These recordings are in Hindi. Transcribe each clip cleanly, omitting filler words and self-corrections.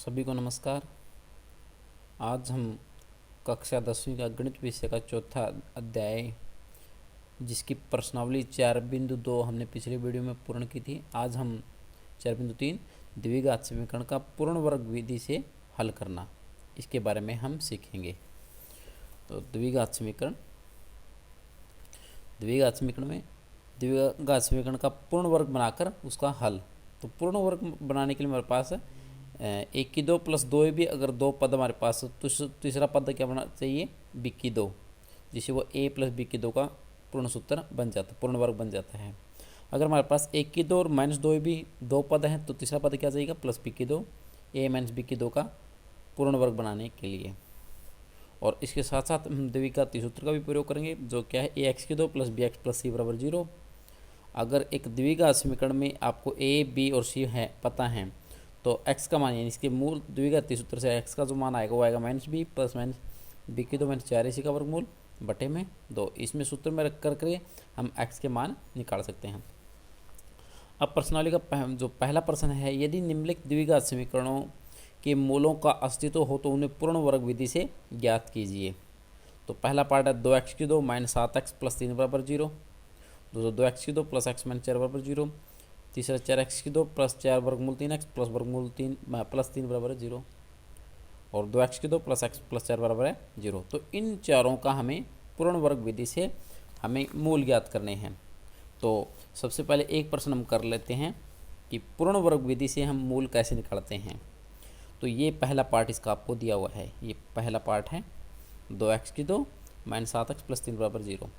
सभी को नमस्कार। आज हम कक्षा 10वीं का गणित विषय का चौथा अध्याय, जिसकी प्रश्नावली 4.2 हमने पिछले वीडियो में पूर्ण की थी। आज हम 4.3 द्विघात समीकरण का पूर्ण वर्ग विधि से हल करना, इसके बारे में हम सीखेंगे। तो द्विघात समीकरण में द्विघात समीकरण का पूर्ण वर्ग बनाकर उसका हल। तो पूर्ण वर्ग बनाने के लिए हमारे पास 1 की 2 प्लस 2ab, अगर दो पद हमारे पास तो तीसरा पद क्या बना चाहिए, b की 2, जिससे वो a प्लस b की 2 का पूर्ण सूत्र बन जाता है, पूर्ण वर्ग बन जाता है। अगर हमारे पास 1 की 2 और -2ab दो पद हैं तो तीसरा पद क्या जाएगा, प्लस b की 2, a माइनस b की 2 का पूर्ण वर्ग बनाने के लिए। और इसके साथ साथ हम द्विघाती सूत्र का भी प्रयोग करेंगे, जो क्या है, ax2 plus bx plus c बराबर 0। अगर एक द्विघात समीकरण में आपको a, b और c है पता है, तो x का मान यानी इसके मूल द्विघाती सूत्र से x का जो मान आएगा वो आएगा -b प्लस माइनस b की 2 माइनस 4ac का वर्गमूल बटे में 2। इसमें सूत्र में रख करके हम x के मान निकाल सकते हैं। अब प्रश्नावली का जो पहला प्रश्न है, यदि निम्नलिखित द्विघात समीकरणों के मूलों का अस्तित्व हो तो उन्हें पूर्ण वर्ग विधि से ज्ञात कीजिए। तो पहला पार्ट है 2x2 माइनस 7x प्लस 3 बराबर 0, दूसरा 2x2 प्लस x माइनस 4 बराबर 0, तीसरा 4x2 प्लस 4 वर्गमूल 3x प्लस वर्गमूल 3 प्लस 3 बराबर है 0, और 2x2 प्लस x प्लस 4 बराबर है 0। तो इन चारों का हमें पूर्ण वर्ग विधि से हमें मूल ज्ञात करने हैं। तो सबसे पहले एक प्रश्न हम कर लेते हैं कि पूर्ण वर्ग विधि से हम मूल कैसे निकालते हैं। तो ये पहला पार्ट इसका आपको दिया हुआ है, ये पहला पार्ट है 2x2 माइनस 7x प्लस 3 बराबर 0।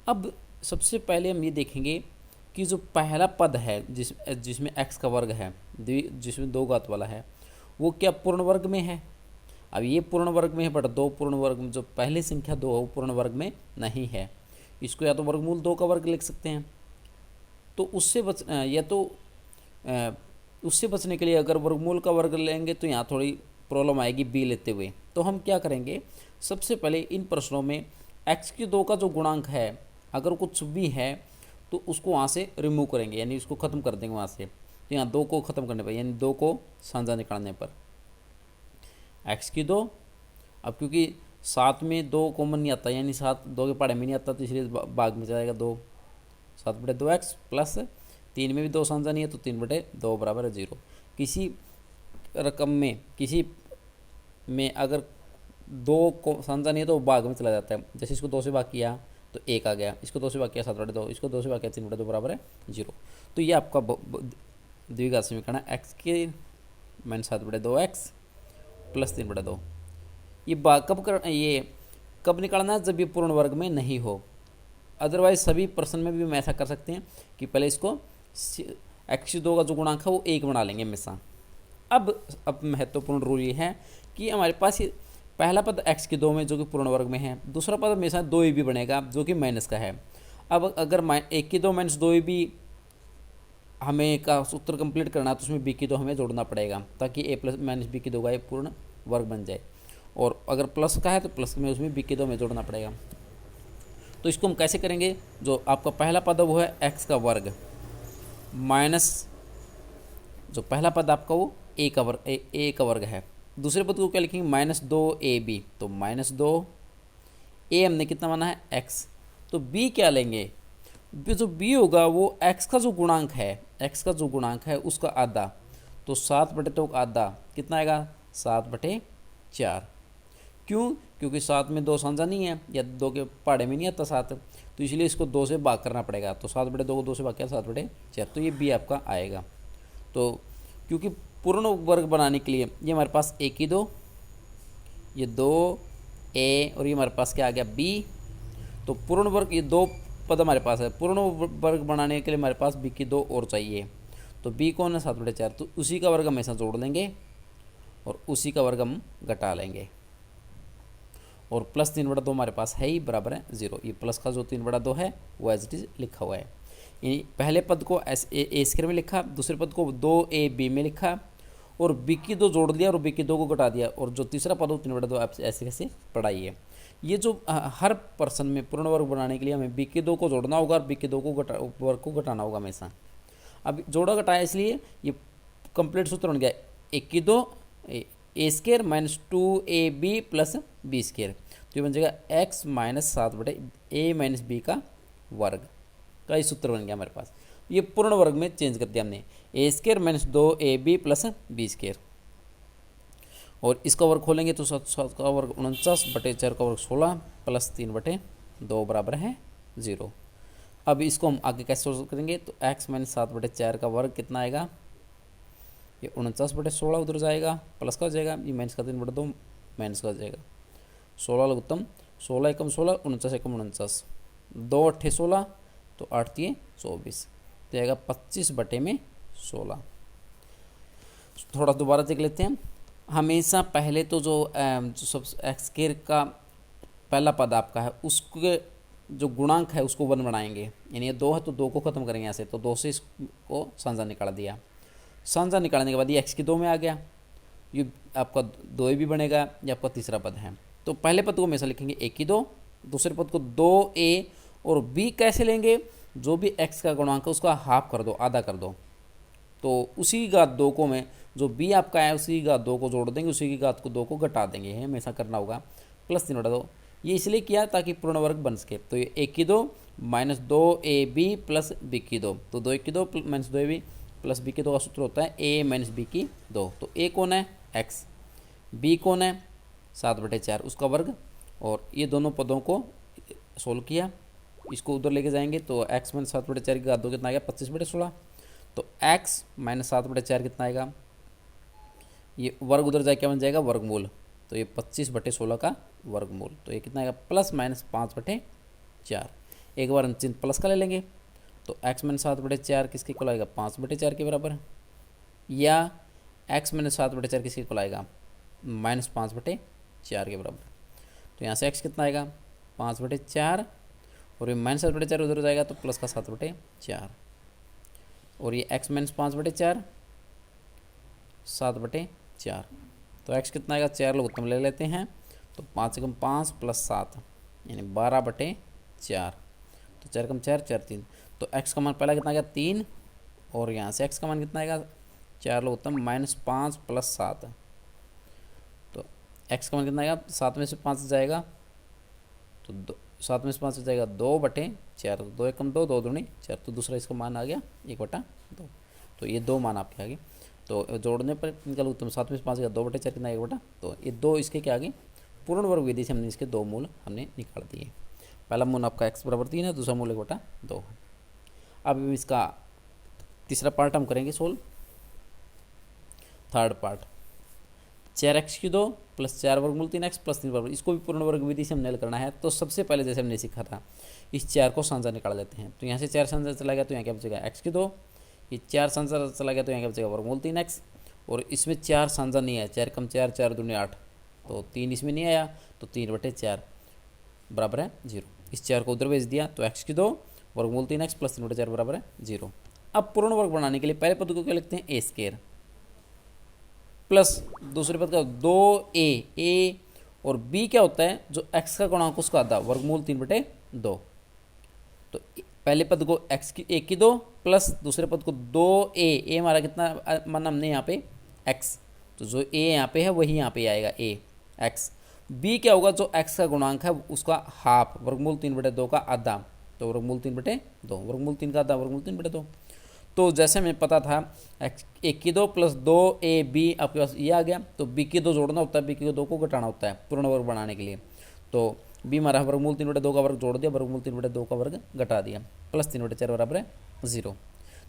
अब सबसे पहले हम ये देखेंगे कि जो पहला पद है जिसमें x का वर्ग है, जिसमें दो घात वाला है, वो क्या पूर्ण वर्ग में है। अब ये पूर्ण वर्ग में है, बट दो पूर्ण वर्ग में जो पहली संख्या 2 है वो पूर्ण वर्ग में नहीं है। इसको या तो वर्गमूल 2 का वर्ग लिख सकते हैं, तो उससे उससे बचने के लिए अगर वर्गमूल का वर्ग लेंगे तो यहाँ थोड़ी प्रॉब्लम आएगी b लेते हुए। तो हम क्या करेंगे, सबसे पहले इन प्रश्नों में x2 का जो गुणांक है अगर कुछ भी है तो उसको वहाँ से रिमूव करेंगे, यानी उसको ख़त्म कर देंगे वहाँ से। तो यहाँ 2 को ख़त्म करने पर, यानी 2 को साझा निकालने पर x2, अब क्योंकि 7 में 2 कॉमन नहीं आता, यानी 7 2 के पहाड़े में नहीं आता, तो इसलिए भाग में जाएगा 2, 7/2x प्लस 3 में भी 2 साझा नहीं है तो 3/2 बराबर है 0। किसी रकम में अगर 2 को साझा नहीं है तो भाग में चला जाता है। जैसे इसको 2 से भाग किया तो 1 आ गया, इसको 2 से भाग किया 7/2, इसको 2 से भाग किया 3/2 बराबर है 0। तो ये आपका द्विघात समीकरण है x के माइनस 7/2x प्लस 3/2। ये कब निकालना है, जब ये पूर्ण वर्ग में नहीं हो। अदरवाइज सभी प्रश्न में भी हम ऐसा कर सकते हैं कि पहले इसको x2 का जो गुणांक है वो 1 बना लेंगे हमेशा। अब महत्वपूर्ण रूल ये है कि हमारे पास ये पहला पद x2 में जो कि पूर्ण वर्ग में है, दूसरा पद हमेशा 2ab बनेगा जो कि माइनस का है। अब अगर 1 माइनस 2ab हमें का सूत्र कंप्लीट करना है तो उसमें b2 हमें जोड़ना पड़ेगा, ताकि a प्लस माइनस b2 का एक पूर्ण वर्ग बन जाए। और अगर प्लस का है तो प्लस में उसमें b2 में जोड़ना पड़ेगा। तो इसको हम कैसे करेंगे, जो आपका पहला पद वो है x का वर्ग माइनस जो पहला पद आपका वो a का वर्ग है। दूसरे पद को क्या लिखेंगे, -2ab, तो -2a हमने कितना माना है x, तो b क्या लेंगे, जो b होगा वो x का जो गुणांक है उसका आधा, तो 7/2 का आधा कितना आएगा, 7/4। क्यों, क्योंकि 7 में 2 साझा नहीं है, या 2 के पहाड़े में नहीं आता 7, तो इसलिए इसको 2 से भाग करना पड़ेगा। तो 7/2 को 2 से भाग किया 7/4, तो ये b आपका आएगा। तो क्योंकि पूर्ण वर्ग बनाने के लिए ये हमारे पास 1 ये 2a और ये हमारे पास क्या आ गया b, तो पूर्ण वर्ग ये 2 पद हमारे पास है। पूर्ण वर्ग बनाने के लिए हमारे पास b2 और चाहिए, तो b कौन है 7/4, तो उसी का वर्ग हमेशा जोड़ लेंगे और उसी का वर्ग हम घटा लेंगे। और प्लस 3/2 हमारे पास है ही, बराबर है 0। ये प्लस का जो 3/2 है वो एज इट इज लिखा हुआ है। यानी पहले पद को ए स्क्वायर में लिखा, दूसरे पद को 2ab में लिखा और b2 जोड़ दिया और b2 को घटा दिया, और जो तीसरा पद हो 3/2 आप ऐसे कैसे पढ़ाइए। ये जो हर पर्सन में पूर्ण वर्ग बनाने के लिए हमें b2 को जोड़ना होगा और b2 को वर्ग को घटाना होगा हमेशा। अब जोड़ा घटाया इसलिए ये कंप्लीट सूत्र बन गया, 1 की 2 a square minus 2ab plus b square, तो ये बन जाएगा x माइनस 7 बटे ए माइनस बी का वर्ग का ये सूत्र बन गया हमारे पास। ये पूर्ण वर्ग में चेंज कर दिया हमने, a square minus 2ab plus b square, और इसका वर्ग खोलेंगे तो 7 का वर्ग 49 बटे 4 का वर्ग 16 प्लस 3 बटे 2 बराबर है 0। अब इसको हम आगे कैसे सोल्व करेंगे, तो x माइनस 7 बटे 4 का वर्ग कितना आएगा, ये 49 बटे 16 उधर जाएगा, प्लस का हो जाएगा, ये माइनस का 3 बटे 2 माइनस का हो जाएगा, 16 लघुत्तम 16 एकम 16 49 एकम 49, 2 अट्ठे 16 तो 8 3 24, तो आएगा 25 बटे में 16। थोड़ा दोबारा देख लेते हैं। हमेशा पहले तो जो सब एक्स स्क्वायर का पहला पद आपका है उसके जो गुणांक है उसको 1 बनाएंगे, यानी ये 2 है तो 2 को खत्म करेंगे यहाँ से, तो 2 से इसको सांझा निकाल दिया, सांझा निकालने के बाद ये x की 2 में आ गया, ये आपका 2 भी बनेगा, ये आपका तीसरा पद है। तो पहले पद को हमेशा लिखेंगे a की 2, दूसरे पद को 2a, और b कैसे लेंगे, जो भी x का गुणांक है उसका हाफ कर दो, आधा कर दो, तो उसी घात 2 को में जो b आपका है उसी घात 2 को जोड़ देंगे, उसी की घात को 2 को घटा देंगे, हमेशा करना होगा, प्लस 3 बटा 2, ये इसलिए किया ताकि पूर्ण वर्ग बन सके। तो ये a की 2 माइनस 2ab प्लस b की 2, तो 2 की 2 माइनस 2ab प्लस b की 2 का सूत्र होता है a माइनस b की 2। तो a कौन है x, b कौन है 7 बटे 4 उसका वर्ग, और ये दोनों पदों को सोल्व किया, इसको उधर लेके जाएंगे तो x माइनस 7 बटे 4 की घात 2 कितना आएगा 25 बटे 16, तो x माइनस 7 बटे 4 कितना आएगा, ये वर्ग उधर जाए क्या बन जाएगा वर्गमूल, तो ये 25 बटे 16 का वर्गमूल, तो ये कितना आएगा प्लस माइनस 5 बटे 4, एक बार हम चिन्ह प्लस का ले लेंगे, तो x माइनस 7 बटे 4 किसके इक्वल आएगा 5 बटे 4 के बराबर, या x माइनस 7 बटे 4 किसके इक्वल आएगा माइनस 5 बटे 4 के बराबर, तो यहाँ से x कितना आएगा 5 बटे 4, और ये माइनस 7 बटे 4 उधर जाएगा तो प्लस का 7 बटे 4, और ये x माइनस 5 बटे 4 7 बटे 4, तो x कितना आएगा 4 लोग उत्तम ले लेते हैं, तो 5 एकम 5 प्लस 7 यानी 12 बटे 4, तो 4 एकम 4 4 3, तो x का मान पहला कितना आएगा 3, और यहाँ से x का मान कितना आएगा 4 लोग उत्तम माइनस 5 प्लस 7, तो x का मान कितना आएगा 7 में से 5 जाएगा तो 7 में से 5 जाएगा 2 बटे 4, 2 एकम 2 2 दूनी 4, तो दूसरा इसका मान आ गया 1 बटा 2, तो ये 2 मान आपके आ गए, तो जोड़ने पर निकल उत्तम 7 में से 5 2 बटे 4 कितना 1 बटा, तो ये 2 इसके क्या आ गए पूर्ण वर्ग विधि से हमने इसके 2 मूल हमने निकाल दिए, पहला मूल आपका x बराबर 3 है, दूसरा मूल 1 बटा 2 है। अब इसका तीसरा पार्ट हम करेंगे सोल्व, थर्ड पार्ट 4x की 2 प्लस 4 वर्गमूल 3x प्लस 3 वर्गमूल, इसको भी पूर्ण वर्ग विधि से हमने हल करना है। तो सबसे पहले जैसे हमने सीखा था इस 4 को सांझा निकाल लेते हैं, तो यहाँ से 4 सांझा चला गया तो यहाँ क्या बचेगा x की 2, ये 4 सांझा चला गया तो यहाँ क्या बचेगा वर्गमूल 3x, और इसमें 4 सांझा नहीं है, 4 कम 4 4 दूनी 8, तो 3 इसमें नहीं आया, तो 3 बटे 4 बराबर है 0, इस 4 को उधर भेज दिया तो x की 2 वर्गमूल 3x प्लस 3 बटे 4 बराबर है 0। अब पूर्ण वर्ग बनाने के लिए पहले पद को क्या लिखते हैं a स्क्वायर प्लस दूसरे पद का 2a और b क्या होता है जो x का गुणांक उसका आधा वर्गमूल 3 बटे 2, तो पहले पद को x की 1 की 2 प्लस दूसरे पद को 2a हमारा कितना माना हमने यहाँ पे x, तो जो a यहाँ पे है वही यहाँ पे आएगा a x, b क्या होगा जो x का गुणांक है उसका हाफ वर्गमूल 3 बटे 2 का आधा, तो वर्गमूल 3 बटे 2 वर्गमूल 3 का आधा वर्गमूल 3 बटे 2, तो जैसे हमें पता था x 1 की 2 प्लस 2ab आपके पास ये आ गया, तो b की 2 जोड़ना होता है, b की 2 को घटाना होता है पूर्ण वर्ग बनाने के लिए, तो b हमारा वर्गमूल 3 बटे 2 का वर्ग जोड़ दिया, वर्गमूल 3 बटे 2 का वर्ग घटा दिया, प्लस 3 बटे 4 बराबर है 0।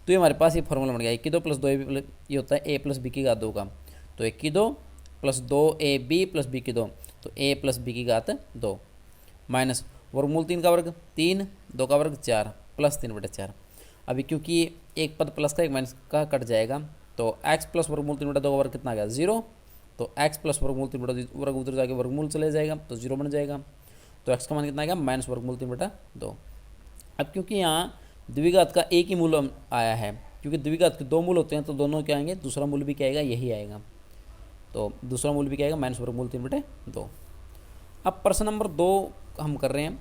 तो ये हमारे पास ये फॉर्मूला बन गया 1 की 2 प्लस 2ab, ये होता है a प्लस b की घात 2 का, तो 1 की 2 प्लस 2ab प्लस b की 2, तो a प्लस b की घात 2 माइनस वर्गमूल 3 का वर्ग 3 2 का वर्ग 4 प्लस 3 बटे 4। अभी क्योंकि एक पद प्लस का एक माइनस का कट जाएगा, तो x प्लस वर्गमूल 3 बटे 2 का वर्ग कितना आ गया 0, तो x प्लस वर्गमूल 3 बटे वर्ग उधर जाके वर्गमूल चले जाएगा तो 0 बन जाएगा, तो x का मान कितना आएगा माइनस वर्गमूल 3 बटा 2। अब क्योंकि यहाँ द्विघात का एक ही मूल आया है, क्योंकि द्विघात के 2 मूल होते हैं तो दोनों क्या आएंगे, दूसरा मूल भी क्या आएगा यही आएगा, तो दूसरा मूल भी क्या आएगा माइनस वर्गमूल 3 बटे 2। अब प्रश्न नंबर 2 हम कर रहे हैं,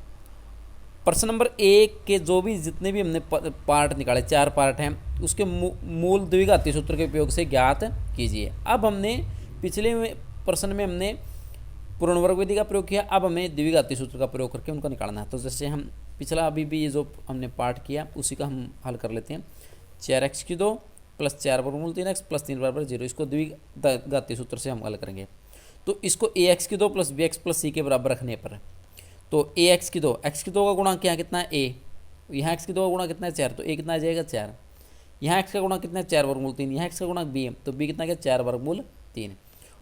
प्रश्न नंबर 1 के जो भी जितने भी हमने पार्ट निकाले 4 पार्ट हैं उसके मूल द्विघातीय सूत्र के उपयोग से ज्ञात कीजिए। अब हमने पिछले प्रश्न में हमने पूर्ण वर्ग विधि का प्रयोग किया, अब हमें द्विघातीय सूत्र का प्रयोग करके उनका निकालना है। तो जैसे हम पिछला अभी भी ये जो हमने पार्ट किया उसी का हम हल कर लेते हैं। 4x³ प्लस 4 वर्गमूल 3x प्लस 3 बराबर 0, इसको द्विघातीय सूत्र से हम हल करेंगे। तो इसको ax³ plus bx plus c के बराबर रखने पर, तो ax² x² का गुणा क्या कितना है a, यहाँ x² का गुणा कितना है 4, तो a कितना आ जाएगा 4। यहाँ x का गुणा कितना है 4 वर्गमूल 3, यहाँ x का गुणा b है, तो b कितना क्या 4 वर्गमूल 3,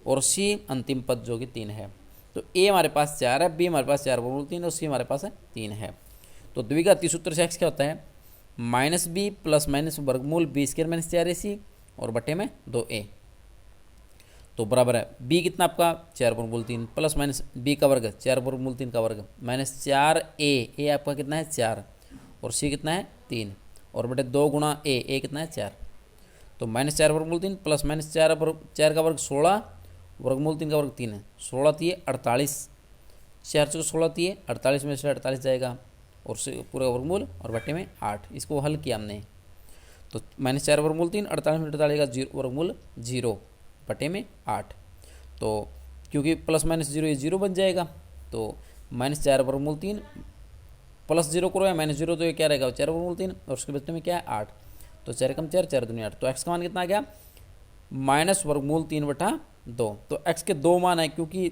और c अंतिम पद जो कि 3 है। तो a हमारे पास 4 है, b हमारे पास 4 वर्गमूल 3 और c हमारे पास है 3 है। तो द्विघातीय सूत्र से x क्या होता है -b प्लस माइनस वर्गमूल b² माइनस 4ac और बटे में 2a, तो बराबर है b कितना आपका 4 वर्गमूल 3 प्लस माइनस b का वर्ग 4 वर्गमूल 3 का वर्ग माइनस 4a आपका कितना है 4 और c कितना है 3 और बटे 2 गुणा a कितना है 4, तो -4 वर्गमूल 3 प्लस माइनस 4 का वर्ग 16 वर्गमूल 3 का वर्ग 3 है, 16 3 48, 4 से 16 3 48 में से 48 जाएगा और पूरा वर्गमूल और बटे में 8। इसको हल किया हमने, तो -4 वर्गमूल 3 48 में 48 का 0 वर्गमूल 0 बटे में 8, तो क्योंकि प्लस माइनस 0 ये 0 बन जाएगा, तो -4 वर्गमूल 3 प्लस 0 करो या -0, तो ये क्या रहेगा 4 वर्गमूल 3 और उसके बच्चे में क्या है 8, तो 4 कम 4 4 दूनी 8, तो x का मान कितना आ गया माइनस वर्गमूल 3 बटा 2। तो x के 2 मान है, क्योंकि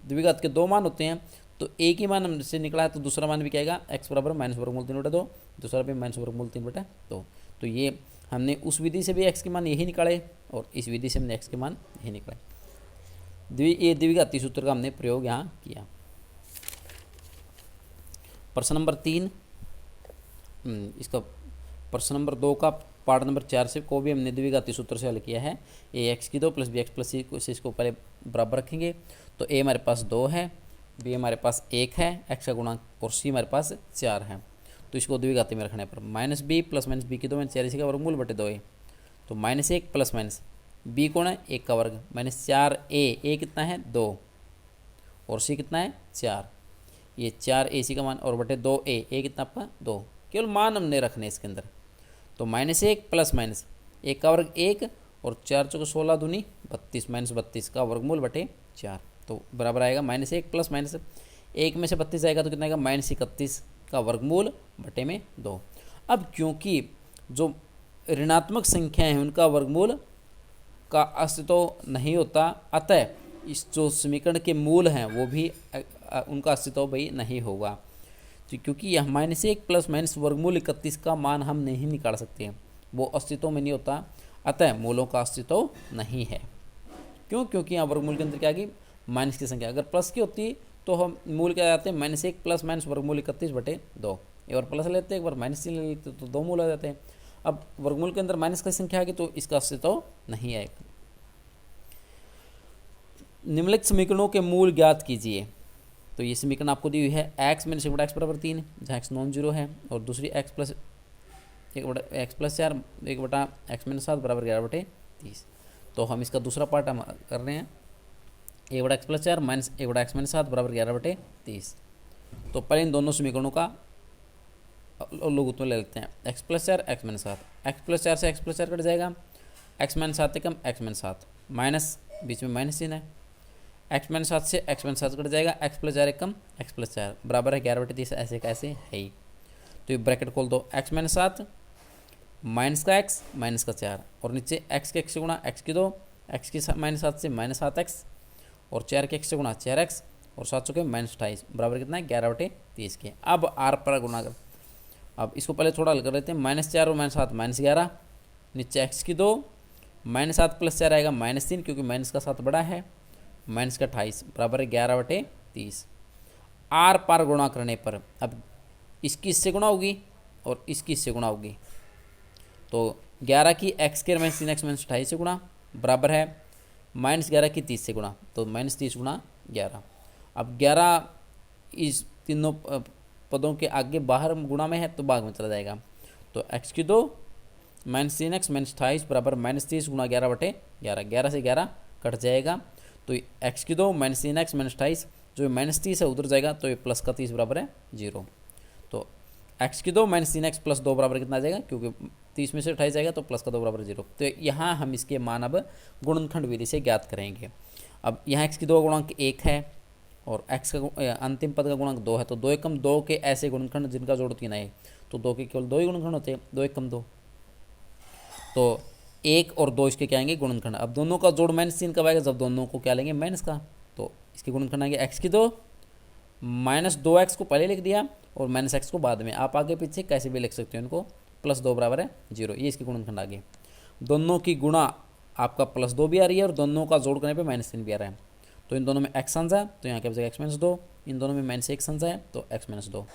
द्विघात के 2 मान होते हैं, तो एक ही मान हमसे निकला है, तो दूसरा मान भी क्या आएगा x बराबर माइनस वर्गमूल 3 बटा 2, दूसरा भी माइनस वर्गमूल 3 बटा 2। तो ये हमने उस विधि से भी x के मान यही निकाले और इस विधि से हमने x के मान यही निकाले। ये द्विघातीय सूत्र का हमने प्रयोग यहाँ किया। प्रश्न नंबर 3, इसका प्रश्न नंबर 2 का पार्ट नंबर 4 से को भी हमने द्विघातीय सूत्र से हल किया है। ax² plus bx plus c से इसको पहले बराबर रखेंगे, तो a हमारे पास 2 है, b हमारे पास 1 है, x का गुणा और c हमारे पास 4 है। तो इसको द्विघाती में रखने पर -b प्लस माइनस b की 2 माइनस 4 इसी का वर्गमूल बटे 2a, तो -1 प्लस माइनस b कौन है 1 का वर्ग माइनस 4a कितना है 2 और c कितना है 4, ये 4ac का मान और बटे 2a कितना आपका 2, केवल मान हमने रखने इसके अंदर। तो -1 प्लस माइनस 1 का वर्ग 1 और 4 चौके 16 दूनी 32 माइनस 32 का वर्गमूल बटे 4, तो बराबर आएगा -1 प्लस माइनस 1 में से 32 आएगा तो कितना आएगा -31 का वर्गमूल बटे में 2। अब क्योंकि जो ऋणात्मक संख्याएं हैं उनका वर्गमूल का अस्तित्व नहीं होता, अतः इस जो समीकरण के मूल हैं वो भी उनका अस्तित्व भी नहीं होगा, तो क्योंकि यह -1 प्लस माइनस वर्गमूल 31 का मान हम नहीं निकाल सकते हैं, वो अस्तित्व में नहीं होता, अतः मूलों का अस्तित्व नहीं है। क्यों? क्योंकि यहाँ वर्गमूल के अंदर क्या की माइनस की संख्या, अगर प्लस की होती तो हम मूल क्या जाते हैं -1 प्लस माइनस वर्गमूल 31 बटे 2, एक बार प्लस लेते हैं एक बार माइनस ले लेते तो 2 मूल आ जाते हैं। अब वर्गमूल के अंदर माइनस की संख्या आ गई तो इसका अस्तित्व नहीं आएगा। निम्नलिखित समीकरणों के मूल ज्ञात कीजिए। तो ये समीकरण आपको दी हुई है x माइनस 1 बटा x बराबर 3, जहाँ x नॉन जीरो है, और दूसरी x प्लस 1 बटा x प्लस 4 1 बटा x माइनस 7 बराबर 11 बटे 30। तो हम इसका दूसरा पार्ट हम कर रहे हैं 1 बटा x प्लस 4 माइनस 1 बटा x माइनस 7 बराबर 11 बटे 30। तो पहले इन दोनों समीकरणों का लघुत्तम ले लेते हैं, x plus 4 x minus 7, x plus 4 से x प्लस 4 कट जाएगा, x माइनस 7 कम x माइनस 7 माइनस बीच में माइनस चिन्ह है, x माइनस 7 से x माइनस 7 कट जाएगा, x प्लस 4 कम x प्लस 4 बराबर है 11 बटे 30, ऐसे कैसे है ही। तो ये ब्रैकेट खोल दो, x माइनस 7 माइनस का x माइनस का 4 और नीचे x के x से गुणा x की 2, x की माइनस 7 से माइनस 7x और 4 के x से गुणा 4x और 7 चौके माइनस 28 बराबर कितना है 11 बटे 30 के। अब r पर गुणा कर, अब इसको पहले थोड़ा हल कर लेते हैं, -4 और -7 -11, नीचे x की 2 -7 प्लस 4 आएगा -3 क्योंकि माइनस का 7 बड़ा है, माइनस का 28 बराबर है 11 बटे 30। आर पार गुणा करने पर अब इसकी इससे गुणा होगी और इसकी इससे गुणा होगी, तो 11 की x के माइनस 3x माइनस 28 से गुणा बराबर है -11 की 30 से गुणा, तो -30 गुणा 11। अब 11 इस तीनों पदों के आगे बाहर गुणा में है तो भाग में चला जाएगा, तो x की 2 माइनस 3x माइनस 28 बराबर -30 गुणा 11 बटे 11, 11 से 11 कट जाएगा, तो x की 2 माइनस 3x माइनस 28 जो -30 है उधर जाएगा, तो ये प्लस का 30 बराबर है 0। तो एक्स की 2 माइनस 3x प्लस 2 बराबर कितना आ जाएगा, क्योंकि 30 में से 28 जाएगा तो प्लस का 2 बराबर 0। तो यहाँ हम इसके मान अब गुणनखंड विधि से ज्ञात करेंगे। अब यहाँ x की 2 गुणांक 1 है और x का अंतिम पद का गुणांक 2 है, तो 2 एकम 2 के ऐसे गुणनखंड जिनका जोड़ 3 है, तो 2 के केवल 2 ही गुणनखंड होते हैं, 2 एकम 2। तो 1 और 2 इसके क्या आएंगे, गुणनखंड। अब दोनों का जोड़ -3 कब आएगा, जब दोनों को क्या लेंगे, माइनस का। तो इसके गुणनखंड आएंगे x की 2 माइनस 2x को पहले लिख दिया और माइनस x को बाद में। आप आगे पीछे कैसे भी लिख सकते हो इनको, प्लस 2 बराबर है 0, ये इसके गुणनखंड आ गए। दोनों की गुणा आपका प्लस 2 भी आ रही है और दोनों का जोड़ करने पे -3 भी आ रहा है। तो इन दोनों में x अंश है तो यहाँ क्या बचेगा x -2, इन दोनों में -1 अंश है तो x -2।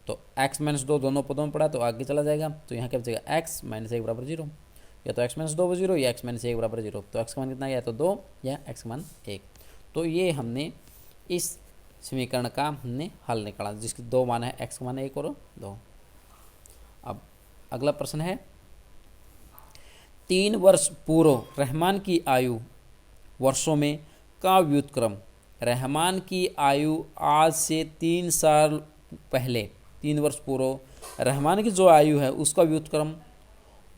तो x -2 दोनों पदों में पड़ा तो आगे चला जाएगा, तो यहाँ क्या बचेगा x -1 बराबर 0, या तो x -2 0 या x -1 बराबर 0। तो x का मान कितना है, या तो 2 या x का मान 1। तो ये हमने इस समीकरण का हमने हल निकाला, जिसके 2 मान है, x का मान 1 और 2। अब अगला प्रश्न है, 3 वर्ष पूर्व रहमान की आयु वर्षों में का व्युत्क्रम। रहमान की आयु आज से 3 साल पहले, 3 वर्ष पूर्व रहमान की जो आयु है उसका व्युत्क्रम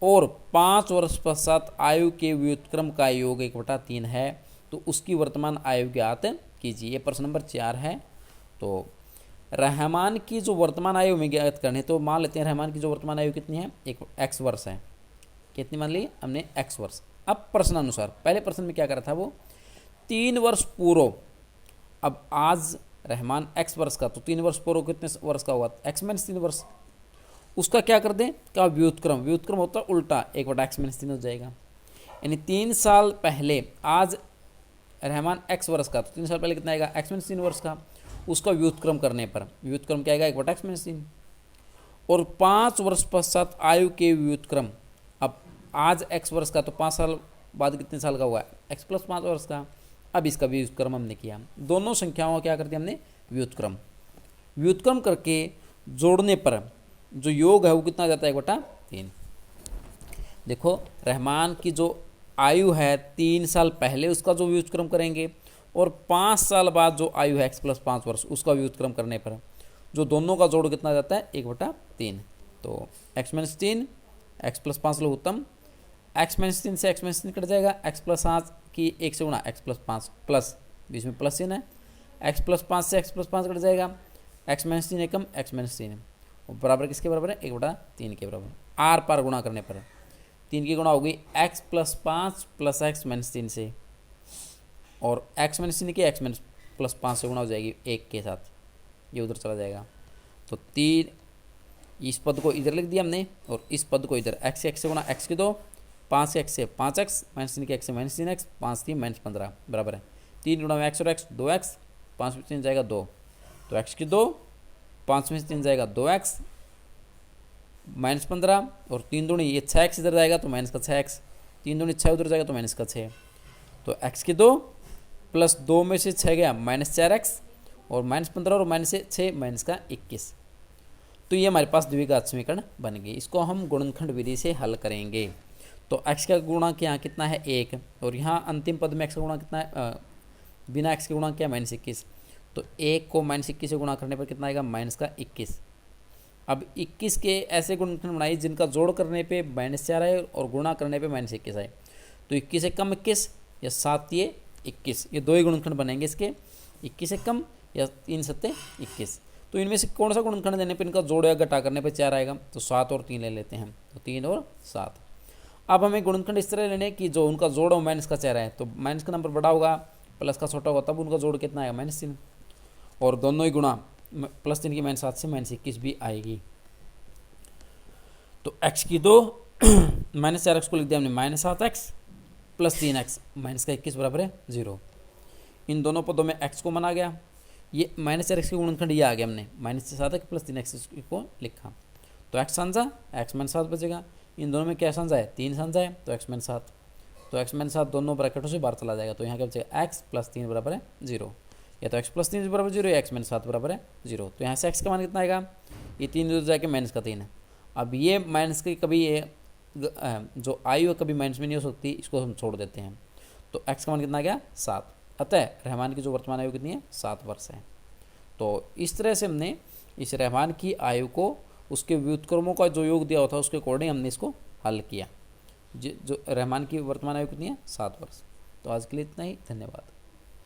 और 5 वर्ष पश्चात आयु के व्युत्क्रम का योग 1/3 है, तो उसकी वर्तमान आयु ज्ञात कीजिए। ये प्रश्न नंबर 4 है। तो रहमान की जो वर्तमान आयु में ज्ञात करनी है, तो मान लेते हैं रहमान की जो वर्तमान आयु कितनी है, एक x वर्ष है। कितनी मान ली हमने, x वर्ष। अब प्रश्न अनुसार पहले प्रश्न में क्या करा था वो, 3 वर्ष पूर्व। अब आज रहमान x वर्ष का, तो 3 वर्ष पूर्व कितने वर्ष का हुआ, x -3 वर्ष। उसका क्या कर दें, क्या व्युत्क्रम। व्युत्क्रम होता है उल्टा, 1/x -3 हो जाएगा। यानी 3 साल पहले, आज रहमान x वर्ष का, तो 3 साल पहले कितना आएगा, x -3 वर्ष का। उसका व्युत्क्रम करने पर व्युत्क्रम क्या आएगा, 1/x -3। और 5 वर्ष पश्चात आयु के व्युत्क्रम। अब आज x वर्ष का, तो 5 साल बाद कितने साल का हुआ, x + 5 वर्ष का। अब इसका व्युत्क्रम हमने किया, दोनों संख्याओं का क्या कर दिया हमने, व्युत्क्रम। व्युत्क्रम करके जोड़ने पर जो योग है वो कितना जाता है, 1/3। देखो रहमान की जो आयु है 3 साल पहले, उसका जो व्युत्क्रम करेंगे, और 5 साल बाद जो आयु है x + 5 वर्ष, उसका व्युत्क्रम करने पर जो दोनों का जोड़ कितना जाता है, 1/3। तो x -3 x + 5 लघुत्तम, x -3 से x -3 कट जाएगा, x + 5 की 1 से गुणा, x + 5 प्लस, बीच में प्लस चिन्ह है, x + 5 से x + 5 कट जाएगा, x -3 एकम x -3 और बराबर किसके बराबर है, 1/3 के बराबर। आर पार गुणा करने पर 3 की गुणा होगी x + 5 + x -3 से, और x -3 की x + 5 से गुणा हो जाएगी 1 के साथ, ये उधर चला जाएगा। तो 3, इस पद को इधर लिख दिया हमने और इस पद को इधर, x से गुणा, x की 2, 5 से x से 5x, -3 की x से -3x, 5 3 -15 बराबर है 3 गुणा में x और x 2x, 5 में 3 जाएगा 2, तो x की 2, 5 में 3 जाएगा 2x -15, और 3 दूनी ये 6x इधर जाएगा तो माइनस का 6x, 3 दूनी 6 उधर जाएगा तो माइनस का 6। तो x की 2 प्लस 2 में से 6 गया -4x, और -15 और माइनस से 6 माइनस का 21। तो ये हमारे पास द्विघात समीकरण बन गई। इसको हम गुणनखंड विधि से हल करेंगे। तो x का गुणांक यहाँ कितना है 1, और यहाँ अंतिम पद में x का गुणांक कितना है, बिना x के गुणांक क्या है -21। तो 1 को -21 से गुणा करने पर कितना आएगा, -21। अब 21 के ऐसे गुणनखंड बनाइए जिनका जोड़ करने पे -4 आए और गुणा करने पे -21 आए। तो 21 से कम 21 या 7 ये 21, ये 2 ही गुणनखंड बनेंगे इसके, 21 से कम या 3 7 21। तो इनमें से कौन सा गुणनखंड देने पर इनका जोड़ या घटा करने पर 4 आएगा, तो 7 और 3 ले लेते हैं, तो 3 और 7। अब हमें गुणनखंड इस तरह लेने कि जो उनका जोड़ हो माइनस का 4 है, तो माइनस का नंबर बड़ा होगा प्लस का छोटा होगा, तब उनका जोड़ कितना आएगा, -3, और दोनों ही गुणा +3 की -7 से -21 भी आएगी। तो x की 2 -4x को लिख दिया हमने -7x + 3x -21 बराबर है 0। इन दोनों पदों में x को मना गया, ये -4x के गुणनखंड ये आ गया, हमने -7x + 3x को लिखा। तो x साझा x -7 बचेगा, इन दोनों में क्या साझा है, 3 साझा है, तो x -7, तो x -7 दोनों ब्रैकेटों से बाहर चला जाएगा। तो यहाँ क्या बचेगा, x + 3 बराबर है 0, या तो x + 3 बराबर 0 या x -7 बराबर है 0। तो यहाँ से x का मान कितना आएगा, ये 3 दूर जाके -3 है। अब ये माइनस की कभी ये जो आयु है कभी माइनस में नहीं हो सकती, इसको हम छोड़ देते हैं। तो x का मान कितना आ गया, 7। अतः रहमान की जो वर्तमान आयु कितनी है, 7 वर्ष है। तो इस तरह से हमने इस रहमान की आयु को उसके व्युत्क्रमों का जो योग दिया होता है उसके अकॉर्डिंग हमने इसको हल किया। जो रहमान की वर्तमान आयु कितनी है 7 वर्ष। तो आज के लिए इतना ही, धन्यवाद।